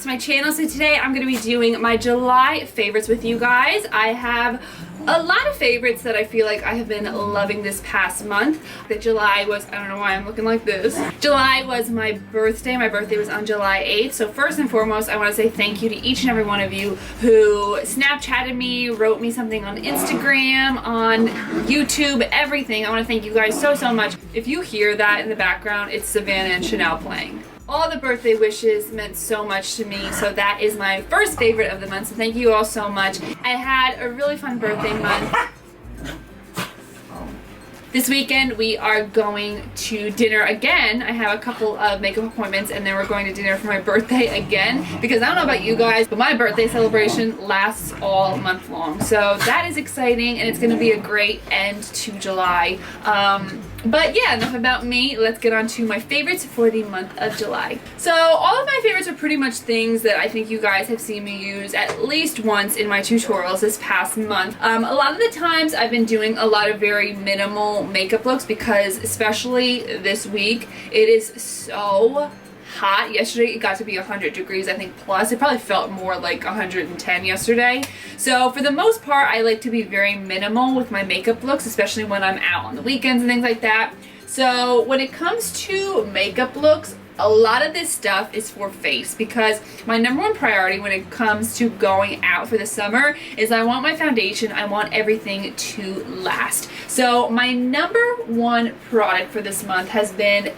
to my channel. So today I'm going to be doing my July favorites with you guys. I have a lot of favorites that I feel like I have been loving this past month. That July was, I don't know why I'm looking like this. July was my birthday. My birthday was on July 8th. So first and foremost, I want to say thank you to each and every one of you who Snapchatted me, wrote me something on Instagram, on YouTube, everything. I want to thank you guys so much. If you hear that in the background, it's Savannah and Chanel playing. All the birthday wishes meant so much to me, so that is my first favorite of the month, so thank you all so much. I had a really fun birthday month. This weekend we are going to dinner again. I have a couple of makeup appointments and then we're going to dinner for my birthday again, because I don't know about you guys, but my birthday celebration lasts all month long. So that is exciting and it's going to be a great end to July. But yeah, enough about me. Let's get on to my favorites for the month of July. So all of my favorites are pretty much things that I think you guys have seen me use at least once in my tutorials this past month. A lot of the times I've been doing a lot of very minimal makeup looks because especially this week it is so hot. Yesterday it got to be 100 degrees I think plus. It probably felt more like 110 yesterday. So for the most part I like to be very minimal with my makeup looks, especially when I'm out on the weekends and things like that. So when it comes to makeup looks, a lot of this stuff is for face, because my number one priority when it comes to going out for the summer is I want my foundation, I want everything to last. So my number one product for this month has been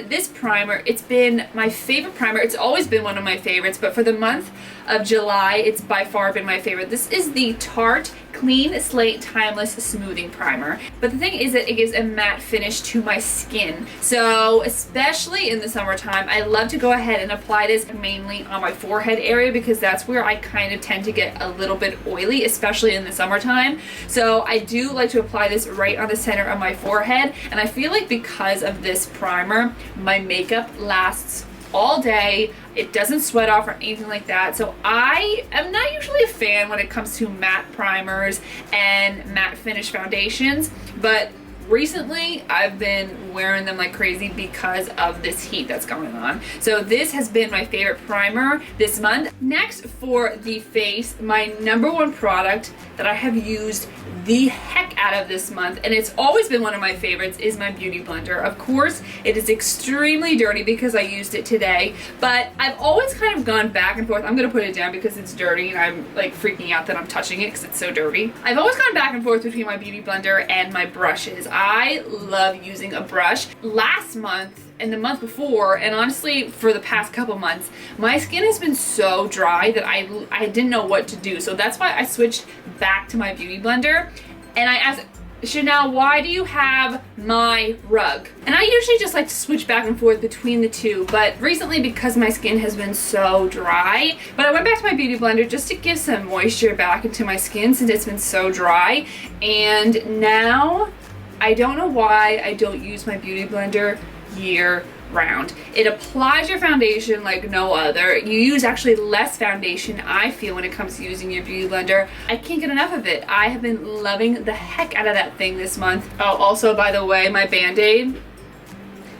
this primer. It's been my favorite primer. It's always been one of my favorites, but for the month of July, it's by far been my favorite. This is the Tarte Clean Slate Timeless Smoothing Primer. But the thing is that it gives a matte finish to my skin. So especially in the summertime, I love to go ahead and apply this mainly on my forehead area because that's where I kind of tend to get a little bit oily, especially in the summertime. So I do like to apply this right on the center of my forehead, and I feel like because of this primer, my makeup lasts all day. It doesn't sweat off or anything like that. So I am not usually a fan when it comes to matte primers and matte finish foundations, but recently I've been wearing them like crazy because of this heat that's going on. So this has been my favorite primer this month. Next, for the face, my number one product that I have used the heck out of this month, and it's always been one of my favorites, is my beauty blender. Of course it is extremely dirty because I used it today, but I've always kind of gone back and forth. I'm gonna put it down because it's dirty and I'm like freaking out that I'm touching it because it's so dirty. I've always gone back and forth between my beauty blender and my brushes. I love using a brush. Last month and the month before, and honestly for the past couple months, my skin has been so dry that I didn't know what to do. So that's why I switched back to my beauty blender, and I asked Chanel, why do you have my rug? And I usually just like to switch back and forth between the two, but recently because my skin has been so dry, but I went back to my beauty blender just to give some moisture back into my skin since it's been so dry. And now I don't know why I don't use my beauty blender year round. It applies your foundation like no other. You use actually less foundation, I feel, when it comes to using your beauty blender. I can't get enough of it. I have been loving the heck out of that thing this month. Oh, also, by the way, my Band-Aid.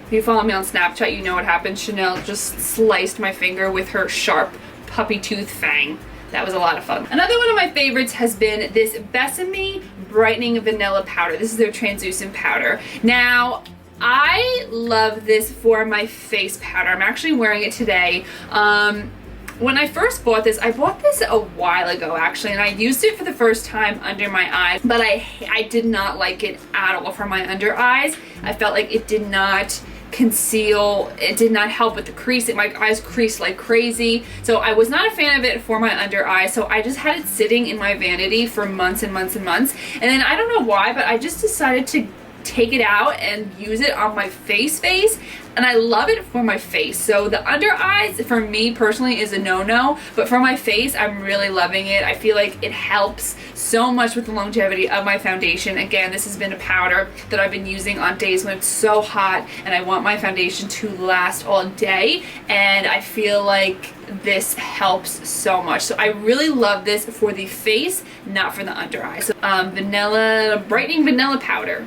If you follow me on Snapchat, you know what happened. Chanel just sliced my finger with her sharp puppy tooth fang. That was a lot of fun. Another one of my favorites has been this Besame Brightening Vanilla Powder. This is their translucent powder. Now, I love this for my face powder. I'm actually wearing it today. When I first bought this, I bought this a while ago actually, and I used it for the first time under my eyes, but I did not like it at all for my under eyes. I felt like it did not conceal, it did not help with the crease. My eyes creased like crazy, so I was not a fan of it for my under eye. So I just had it sitting in my vanity for months and months and months, and then I don't know why, but I just decided to take it out and use it on my face, and I love it for my face. So the under eyes for me personally is a no-no, but for my face I'm really loving it. I feel like it helps so much with the longevity of my foundation. Again, this has been a powder that I've been using on days when it's so hot and I want my foundation to last all day, and I feel like this helps so much. So I really love this for the face, not for the under eye. So vanilla brightening vanilla powder.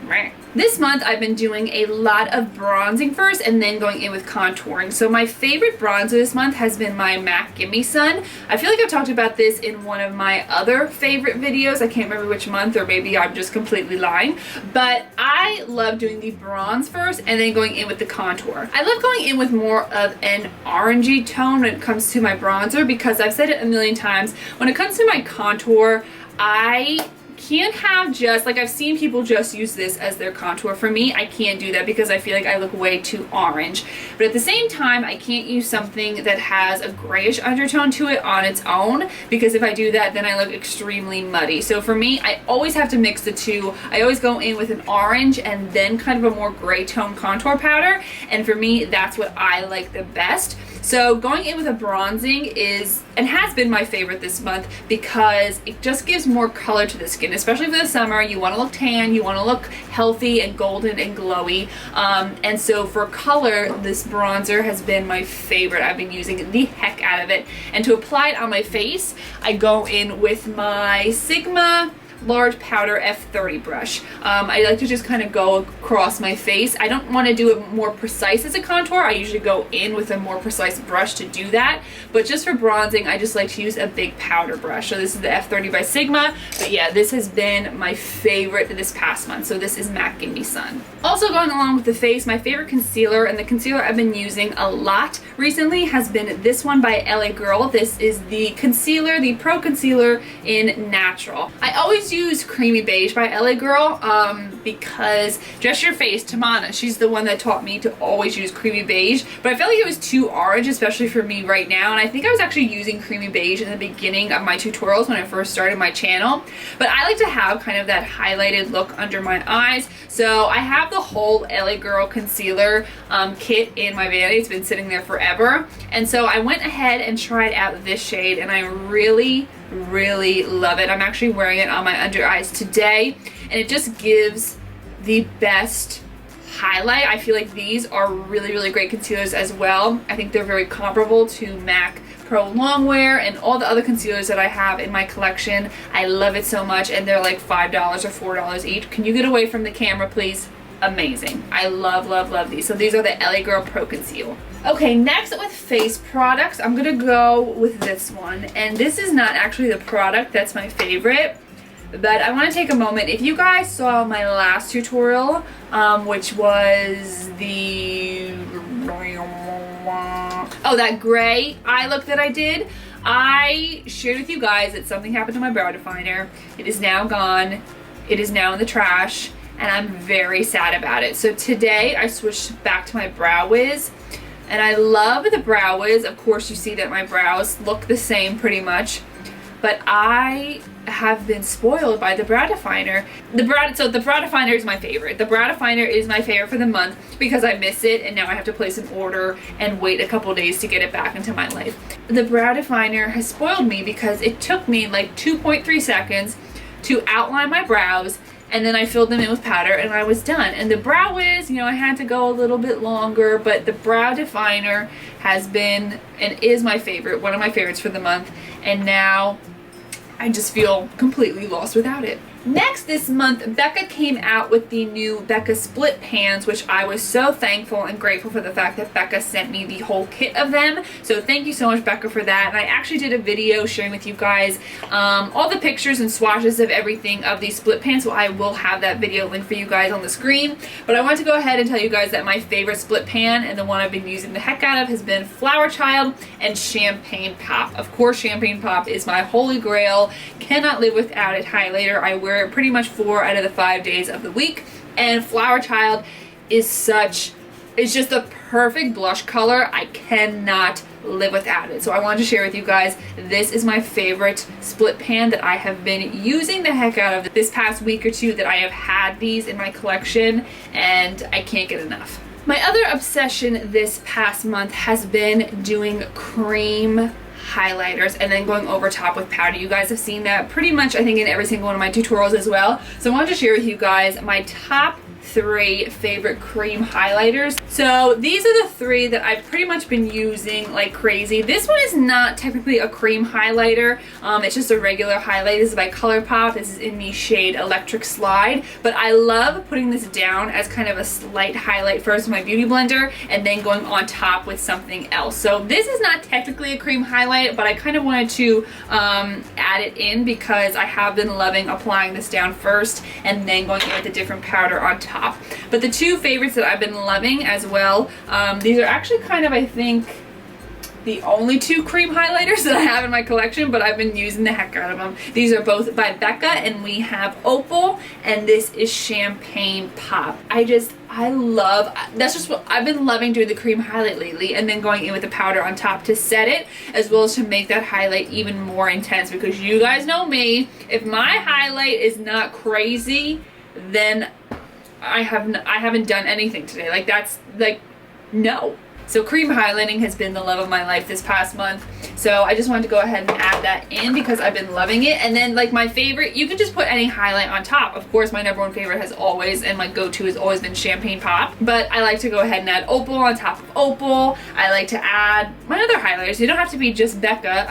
Right. This month I've been doing a lot of bronzing first and then going in with contouring. So my favorite bronzer this month has been my MAC Gimme Sun. I feel like I've talked about this in one of my other favorite videos. I can't remember which month, or maybe I'm just completely lying. But I love doing the bronze first and then going in with the contour. I love going in with more of an orangey tone when it comes to my bronzer, because I've said it a million times, when it comes to my contour, I can't have just, like, I've seen people just use this as their contour. For me, I can't do that because I feel like I look way too orange. But at the same time, I can't use something that has a grayish undertone to it on its own, because if I do that, then I look extremely muddy. So for me, I always have to mix the two. I always go in with an orange and then kind of a more gray tone contour powder. And for me, that's what I like the best. So going in with a bronzing is, and has been, my favorite this month, because it just gives more color to the skin, especially for the summer. You want to look tan, you want to look healthy and golden and glowy. And so for color, this bronzer has been my favorite. I've been using the heck out of it. And to apply it on my face, I go in with my Sigma large powder F30 brush. I like to just kind of go across my face. I don't want to do it more precise as a contour. I usually go in with a more precise brush to do that. But just for bronzing, I just like to use a big powder brush. So this is the F30 by Sigma. But yeah, this has been my favorite this past month. So this is MAC Gimme Sun. Also going along with the face, my favorite concealer, and the concealer I've been using a lot recently, has been this one by LA Girl. This is the concealer, the Pro Concealer in Natural. I always use Creamy Beige by LA Girl because Dress Your Face, Tamana, she's the one that taught me to always use Creamy Beige, but I felt like it was too orange, especially for me right now, and I think I was actually using Creamy Beige in the beginning of my tutorials when I first started my channel. But I like to have kind of that highlighted look under my eyes, so I have the whole LA Girl concealer kit in my vanity. It's been sitting there forever, and so I went ahead and tried out this shade, and I really love it. I'm actually wearing it on my under eyes today, and it just gives the best highlight. I feel like these are really great concealers as well. I think they're very comparable to MAC Pro Longwear and all the other concealers that I have in my collection. I love it so much, and they're like $5 or $4 each. Can you get away from the camera, please? Amazing. I love these. So these are the LA Girl Pro Conceal. Okay, next with face products, I'm gonna go with this one. And this is not actually the product that's my favorite, but I want to take a moment. If you guys saw my last tutorial, which was the that gray eye look that I did, I shared with you guys that something happened to my brow definer. It is now gone. It is now in the trash, and I'm very sad about it. So today I switched back to my Brow Wiz, and I love the Brow Wiz. Of course, you see that my brows look the same pretty much, but I have been spoiled by the brow definer. So the brow definer is my favorite. The brow definer is my favorite for the month because I miss it, and now I have to place an order and wait a couple days to get it back into my life. The brow definer has spoiled me because it took me like 2.3 seconds to outline my brows, and then I filled them in with powder and I was done. And the Brow Wiz, you know, I had to go a little bit longer, but the brow definer has been and is my favorite, one of my favorites for the month, and now I just feel completely lost without it. Next this month, Becca came out with the new Becca split pans, which I was so thankful and grateful for the fact that Becca sent me the whole kit of them. So thank you so much, Becca, for that. And I actually did a video sharing with you guys all the pictures and swatches of everything of these split pans, so I will have that video link for you guys on the screen. But I want to go ahead and tell you guys that my favorite split pan, and the one I've been using the heck out of, has been Flower Child and Champagne Pop. Of course, Champagne Pop is my holy grail. Cannot live without it highlighter. I wear it pretty much 4 out of the 5 days of the week, and Flower Child is just the perfect blush color. I cannot live without it. So I wanted to share with you guys, this is my favorite split pan that I have been using the heck out of this past week or two that I have had these in my collection, and I can't get enough. My other obsession this past month has been doing cream highlighters and then going over top with powder. You guys have seen that pretty much, I think, in every single one of my tutorials as well. So I wanted to share with you guys my top 3 favorite cream highlighters. So these are the 3 that I've pretty much been using like crazy. This one is not technically a cream highlighter. It's just a regular highlight. This is by ColourPop. This is in the shade Electric Slide. But I love putting this down as kind of a slight highlight first with my beauty blender and then going on top with something else. So this is not technically a cream highlight, but I kind of wanted to add it in because I have been loving applying this down first and then going in with a different powder on top. But the 2 favorites that I've been loving as well, these are actually kind of, I think, the only 2 cream highlighters that I have in my collection, but I've been using the heck out of them. These are both by Becca, and we have Opal, and this is Champagne Pop. I love, that's just what I've been loving, doing the cream highlight lately and then going in with the powder on top to set it, as well as to make that highlight even more intense, because you guys know me, if my highlight is not crazy, then I haven't done anything today. Like, that's like, no. So cream highlighting has been the love of my life this past month. So I just wanted to go ahead and add that in because I've been loving it. And then like my favorite, you can just put any highlight on top. Of course, my #1 favorite has always, and my go-to has always been Champagne Pop. But I like to go ahead and add Opal on top of Opal. I like to add my other highlighters. You don't have to be just Becca.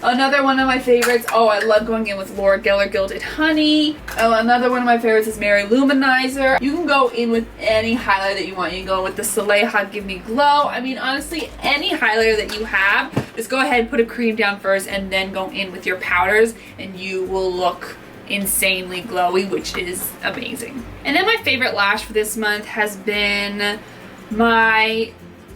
Another one of my favorites, oh, I love going in with Laura Geller Gilded Honey. Oh, another one of my favorites is Mary Luminizer. You can go in with any highlight that you want. You can go with the Soleil Hot Give Me Glow. I mean, honestly, any highlighter that you have, just go ahead and put a cream down first and then go in with your powders and you will look insanely glowy, which is amazing. And then my favorite lash for this month has been my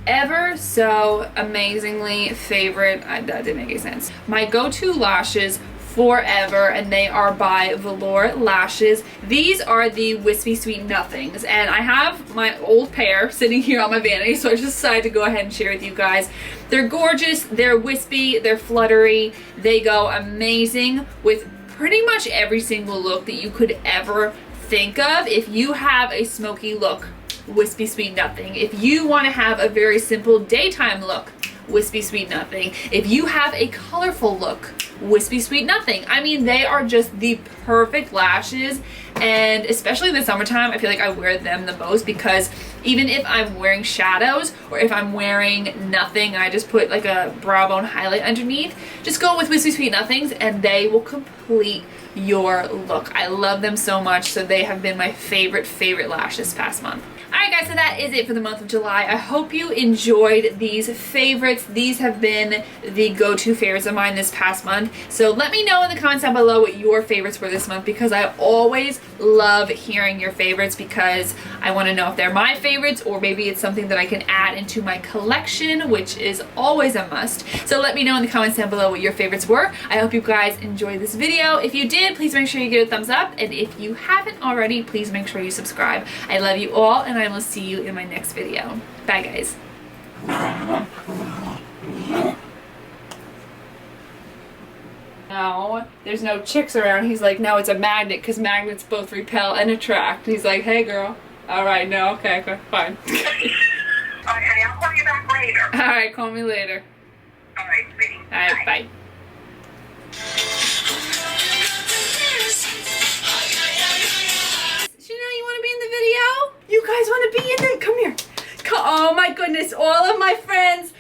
ever so amazingly favorite, that didn't make any sense, my go-to lashes forever, and they are by Velour Lashes. These are the Wispy Sweet Nothings, and I have my old pair sitting here on my vanity, so I just decided to go ahead and share with you guys. They're gorgeous, they're wispy, they're fluttery, they go amazing with pretty much every single look that you could ever think of. If you have a smoky look, Wispy Sweet Nothing. If you want to have a very simple daytime look, Wispy Sweet Nothing. If you have a colorful look, Wispy Sweet Nothing. I mean, they are just the perfect lashes, and especially in the summertime, I feel like I wear them the most because even if I'm wearing shadows or if I'm wearing nothing and I just put like a brow bone highlight underneath, just go with Wispy Sweet Nothings and they will complete your look. I love them so much, so they have been my favorite lash this past month. Alright guys, so that is it for the month of July. I hope you enjoyed these favorites. These have been the go-to favorites of mine this past month. So let me know in the comments down below what your favorites were this month, because I always love hearing your favorites because I want to know if they're my favorites or maybe it's something that I can add into my collection, which is always a must. So let me know in the comments down below what your favorites were. I hope you guys enjoyed this video. If you did, please make sure you give it a thumbs up, and if you haven't already, please make sure you subscribe. I love you all, and I will see you in my next video. Bye guys. No, there's no chicks around. He's like, no, it's a magnet because magnets both repel and attract. He's like, hey girl. Alright, no, okay, fine. Okay, I'll call you back later. Alright, call me later. Alright, sweetie. Alright, bye. Chanel, you want to be in the video? You guys want to be in it? Come here. Oh my goodness, all of my friends.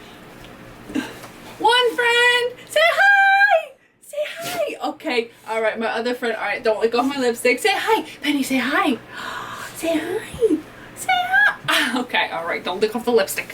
One friend, say hi. Say hi. Okay, all right, my other friend. All right, don't lick off my lipstick. Say hi. Penny, say hi. Say hi. Say hi. Okay, all right, don't lick off the lipstick.